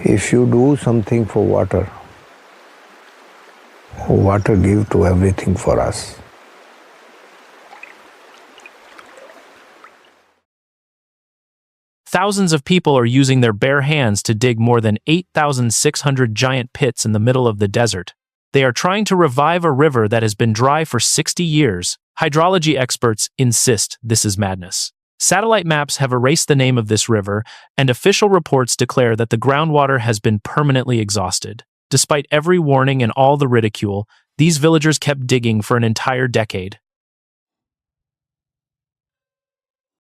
If you do something for water, water gives to everything for us. Thousands of people are using their bare hands to dig more than 8,600 giant pits in the middle of the desert. They are trying to revive a river that has been dry for 60 years. Hydrology experts insist this is madness. Satellite maps have erased the name of this river, and official reports declare that the groundwater has been permanently exhausted. Despite every warning and all the ridicule, these villagers kept digging for an entire decade.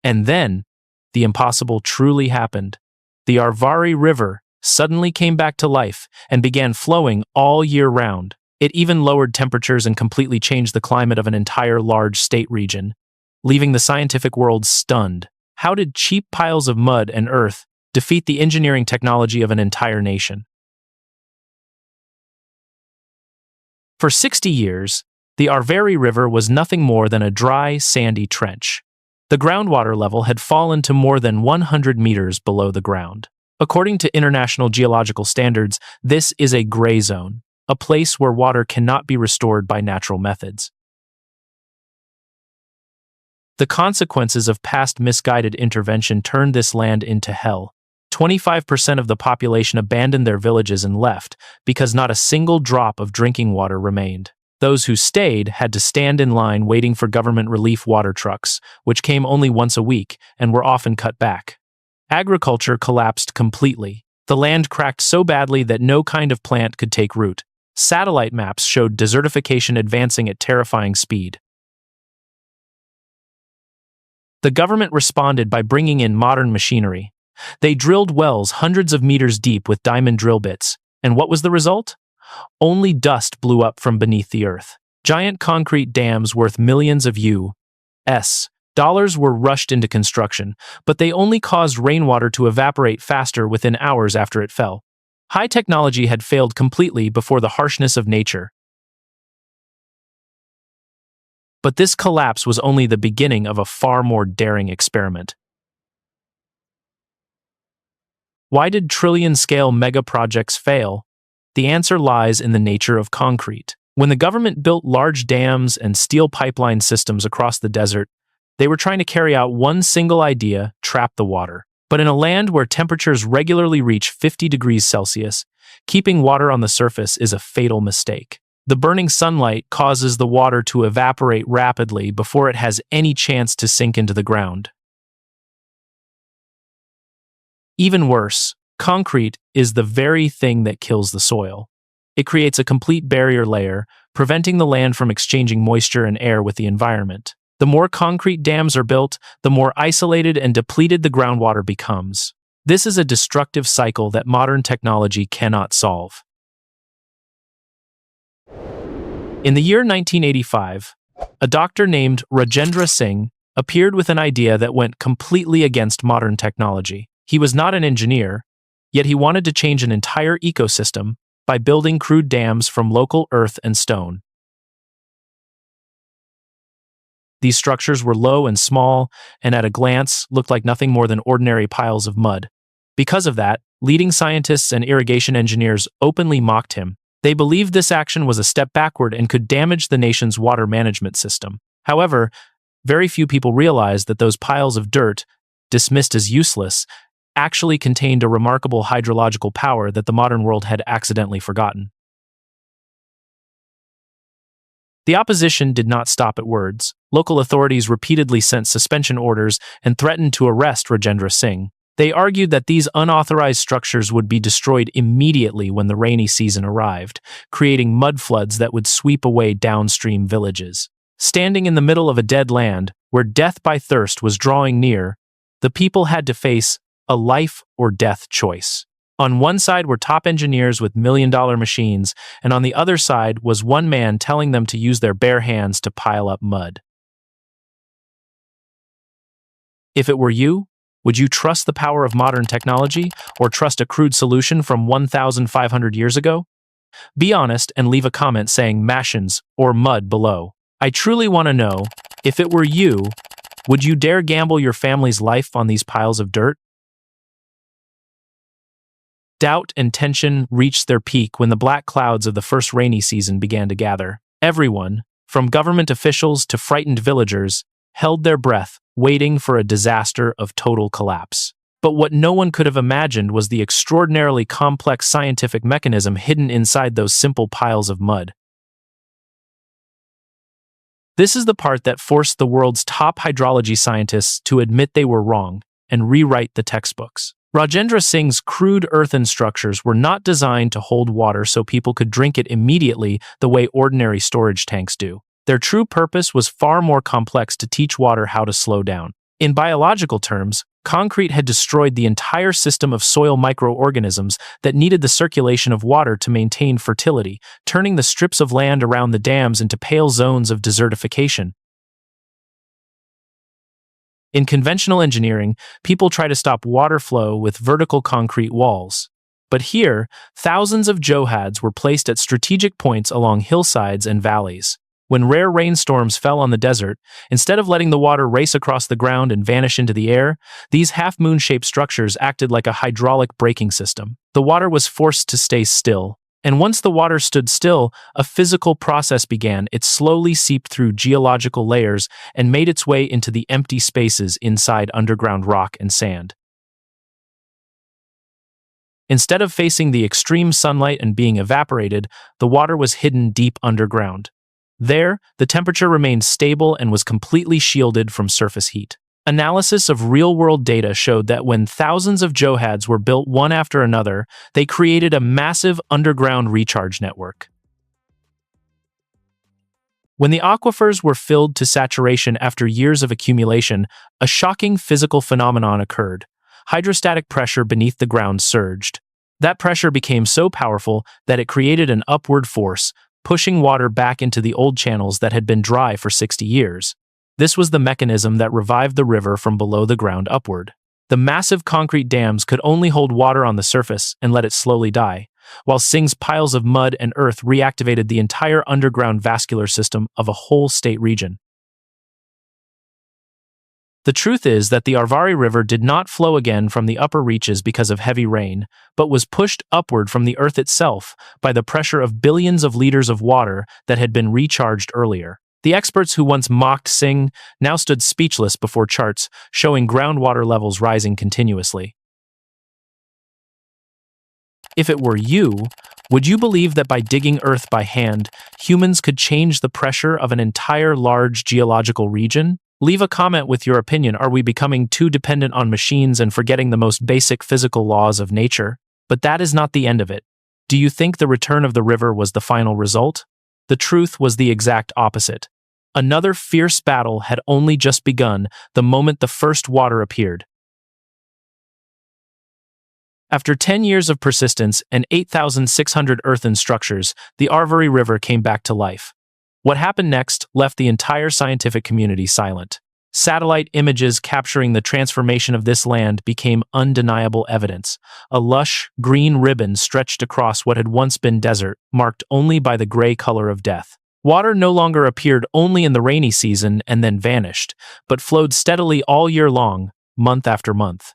And then, the impossible truly happened. The Arvari River suddenly came back to life and began flowing all year round. It even lowered temperatures and completely changed the climate of an entire large state region, leaving the scientific world stunned. How did cheap piles of mud and earth defeat the engineering technology of an entire nation? For 60 years, the Arvari River was nothing more than a dry, sandy trench. The groundwater level had fallen to more than 100 meters below the ground. According to international geological standards, this is a gray zone, a place where water cannot be restored by natural methods. The consequences of past misguided intervention turned this land into hell. 25% of the population abandoned their villages and left because not a single drop of drinking water remained. Those who stayed had to stand in line waiting for government relief water trucks, which came only once a week and were often cut back. Agriculture collapsed completely. The land cracked so badly that no kind of plant could take root. Satellite maps showed desertification advancing at terrifying speed. The government responded by bringing in modern machinery. They drilled wells hundreds of meters deep with diamond drill bits. And what was the result? Only dust blew up from beneath the earth. Giant concrete dams worth millions of U.S. dollars were rushed into construction, but they only caused rainwater to evaporate faster within hours after it fell. High technology had failed completely before the harshness of nature. But this collapse was only the beginning of a far more daring experiment. Why did trillion-scale mega-projects fail? The answer lies in the nature of concrete. When the government built large dams and steel pipeline systems across the desert, they were trying to carry out one single idea: trap the water. But in a land where temperatures regularly reach 50 degrees Celsius, keeping water on the surface is a fatal mistake. The burning sunlight causes the water to evaporate rapidly before it has any chance to sink into the ground. Even worse, concrete is the very thing that kills the soil. It creates a complete barrier layer, preventing the land from exchanging moisture and air with the environment. The more concrete dams are built, the more isolated and depleted the groundwater becomes. This is a destructive cycle that modern technology cannot solve. In the year 1985, a doctor named Rajendra Singh appeared with an idea that went completely against modern technology. He was not an engineer, yet he wanted to change an entire ecosystem by building crude dams from local earth and stone. These structures were low and small, and at a glance looked like nothing more than ordinary piles of mud. Because of that, leading scientists and irrigation engineers openly mocked him. They believed this action was a step backward and could damage the nation's water management system. However, very few people realized that those piles of dirt, dismissed as useless, actually contained a remarkable hydrological power that the modern world had accidentally forgotten. The opposition did not stop at words. Local authorities repeatedly sent suspension orders and threatened to arrest Rajendra Singh. They argued that these unauthorized structures would be destroyed immediately when the rainy season arrived, creating mud floods that would sweep away downstream villages. Standing in the middle of a dead land, where death by thirst was drawing near, the people had to face a life or death choice. On one side were top engineers with million-dollar machines, and on the other side was one man telling them to use their bare hands to pile up mud. If it were you, would you trust the power of modern technology or trust a crude solution from 1,500 years ago? Be honest and leave a comment saying mashins or mud below. I truly want to know, if it were you, would you dare gamble your family's life on these piles of dirt? Doubt and tension reached their peak when the black clouds of the first rainy season began to gather. Everyone, from government officials to frightened villagers, held their breath, waiting for a disaster of total collapse. But what no one could have imagined was the extraordinarily complex scientific mechanism hidden inside those simple piles of mud. This is the part that forced the world's top hydrology scientists to admit they were wrong and rewrite the textbooks. Rajendra Singh's crude earthen structures were not designed to hold water so people could drink it immediately the way ordinary storage tanks do. Their true purpose was far more complex: to teach water how to slow down. In biological terms, concrete had destroyed the entire system of soil microorganisms that needed the circulation of water to maintain fertility, turning the strips of land around the dams into pale zones of desertification. In conventional engineering, people try to stop water flow with vertical concrete walls. But here, thousands of johads were placed at strategic points along hillsides and valleys. When rare rainstorms fell on the desert, instead of letting the water race across the ground and vanish into the air, these half-moon-shaped structures acted like a hydraulic braking system. The water was forced to stay still, and once the water stood still, a physical process began. It slowly seeped through geological layers and made its way into the empty spaces inside underground rock and sand. Instead of facing the extreme sunlight and being evaporated, the water was hidden deep underground. There, the temperature remained stable and was completely shielded from surface heat. Analysis of real-world data showed that when thousands of johads were built one after another, they created a massive underground recharge network. When the aquifers were filled to saturation after years of accumulation, a shocking physical phenomenon occurred. Hydrostatic pressure beneath the ground surged. That pressure became so powerful that it created an upward force, pushing water back into the old channels that had been dry for 60 years. This was the mechanism that revived the river from below the ground upward. The massive concrete dams could only hold water on the surface and let it slowly die, while Singh's piles of mud and earth reactivated the entire underground vascular system of a whole state region. The truth is that the Arvari River did not flow again from the upper reaches because of heavy rain, but was pushed upward from the earth itself by the pressure of billions of liters of water that had been recharged earlier. The experts who once mocked Singh now stood speechless before charts showing groundwater levels rising continuously. If it were you, would you believe that by digging earth by hand, humans could change the pressure of an entire large geological region? Leave a comment with your opinion. Are we becoming too dependent on machines and forgetting the most basic physical laws of nature? But that is not the end of it. Do you think the return of the river was the final result? The truth was the exact opposite. Another fierce battle had only just begun the moment the first water appeared. After 10 years of persistence and 8,600 earthen structures, the Arvari River came back to life. What happened next left the entire scientific community silent. Satellite images capturing the transformation of this land became undeniable evidence. A lush, green ribbon stretched across what had once been desert, marked only by the gray color of death. Water no longer appeared only in the rainy season and then vanished, but flowed steadily all year long, month after month.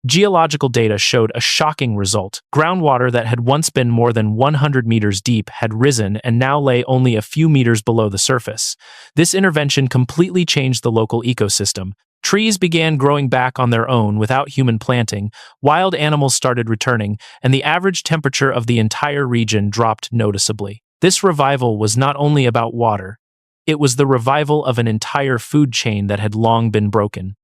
Geological data showed a shocking result. Groundwater that had once been more than 100 meters deep had risen and now lay only a few meters below the surface. This intervention completely changed the local ecosystem. Trees began growing back on their own without human planting, wild animals started returning, and the average temperature of the entire region dropped noticeably. This revival was not only about water. It was the revival of an entire food chain that had long been broken.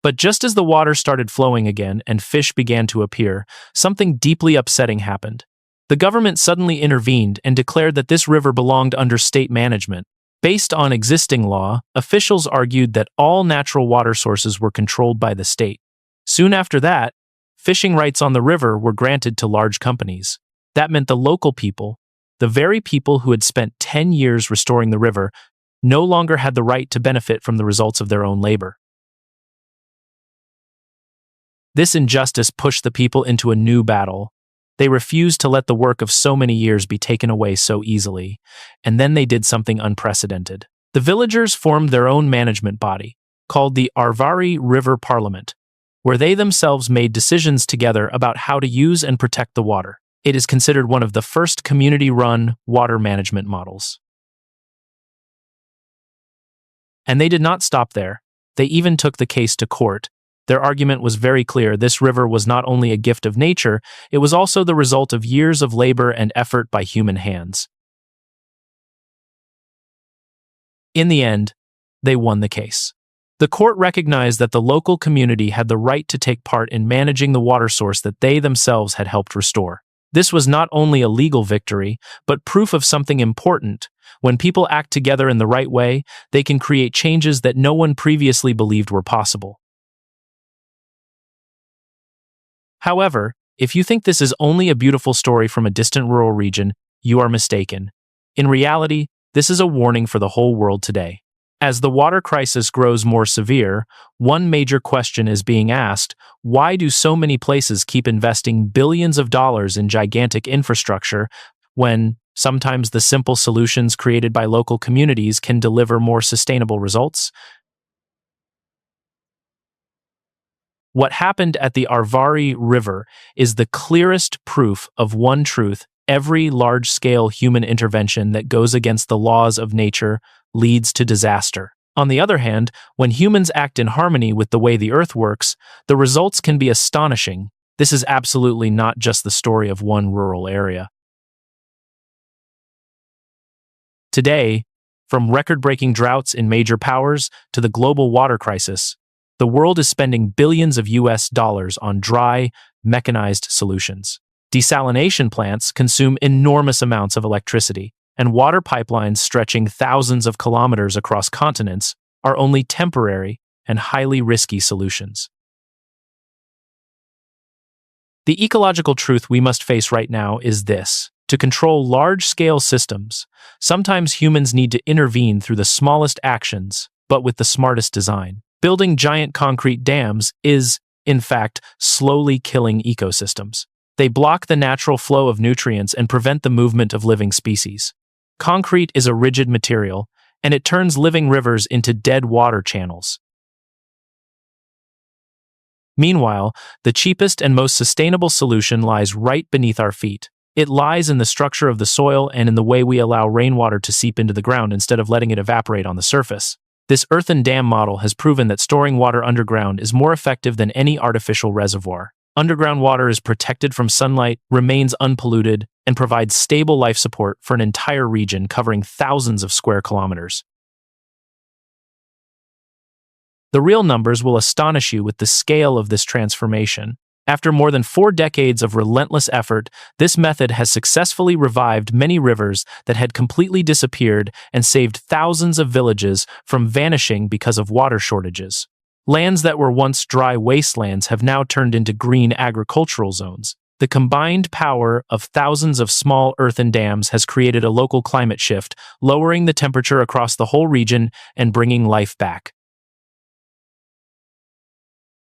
But just as the water started flowing again and fish began to appear, something deeply upsetting happened. The government suddenly intervened and declared that this river belonged under state management. Based on existing law, officials argued that all natural water sources were controlled by the state. Soon after that, fishing rights on the river were granted to large companies. That meant the local people, the very people who had spent 10 years restoring the river, no longer had the right to benefit from the results of their own labor. This injustice pushed the people into a new battle. They refused to let the work of so many years be taken away so easily, and then they did something unprecedented. The villagers formed their own management body. called the Arvari River Parliament, where they themselves made decisions together about how to use and protect the water. It is considered one of the first community-run water management models. And they did not stop there. They even took the case to court. Their argument was very clear. This river was not only a gift of nature, it was also the result of years of labor and effort by human hands. In the end, they won the case. The court recognized that the local community had the right to take part in managing the water source that they themselves had helped restore. This was not only a legal victory, but proof of something important. When people act together in the right way, they can create changes that no one previously believed were possible. However, if you think this is only a beautiful story from a distant rural region, you are mistaken. In reality, this is a warning for the whole world today. As the water crisis grows more severe, one major question is being asked: why do so many places keep investing billions of dollars in gigantic infrastructure when sometimes the simple solutions created by local communities can deliver more sustainable results? What happened at the Arvari River is the clearest proof of one truth: every large-scale human intervention that goes against the laws of nature leads to disaster. On the other hand, when humans act in harmony with the way the earth works, the results can be astonishing. This is absolutely not just the story of one rural area. Today, from record-breaking droughts in major powers to the global water crisis, the world is spending billions of US dollars on dry, mechanized solutions. Desalination plants consume enormous amounts of electricity, and water pipelines stretching thousands of kilometers across continents are only temporary and highly risky solutions. The ecological truth we must face right now is this: to control large-scale systems, sometimes humans need to intervene through the smallest actions, but with the smartest design. Building giant concrete dams is, in fact, slowly killing ecosystems. They block the natural flow of nutrients and prevent the movement of living species. Concrete is a rigid material, and it turns living rivers into dead water channels. Meanwhile, the cheapest and most sustainable solution lies right beneath our feet. It lies in the structure of the soil and in the way we allow rainwater to seep into the ground instead of letting it evaporate on the surface. This earthen dam model has proven that storing water underground is more effective than any artificial reservoir. Underground water is protected from sunlight, remains unpolluted, and provides stable life support for an entire region covering thousands of square kilometers. The real numbers will astonish you with the scale of this transformation. After more than 4 decades of relentless effort, this method has successfully revived many rivers that had completely disappeared and saved thousands of villages from vanishing because of water shortages. Lands that were once dry wastelands have now turned into green agricultural zones. The combined power of thousands of small earthen dams has created a local climate shift, lowering the temperature across the whole region and bringing life back.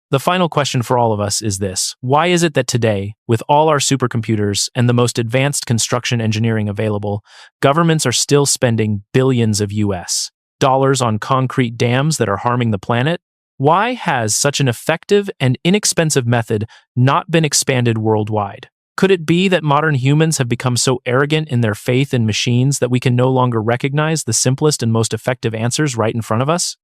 The final question for all of us is this: why is it that today, with all our supercomputers and the most advanced construction engineering available, governments are still spending billions of US dollars on concrete dams that are harming the planet? Why has such an effective and inexpensive method not been expanded worldwide? Could it be that modern humans have become so arrogant in their faith in machines that we can no longer recognize the simplest and most effective answers right in front of us?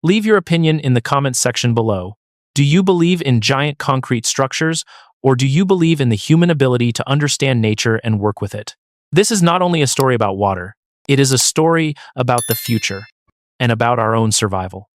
Leave your opinion in the comments section below. Do you believe in giant concrete structures, or do you believe in the human ability to understand nature and work with it? This is not only a story about water, it is a story about the future and about our own survival.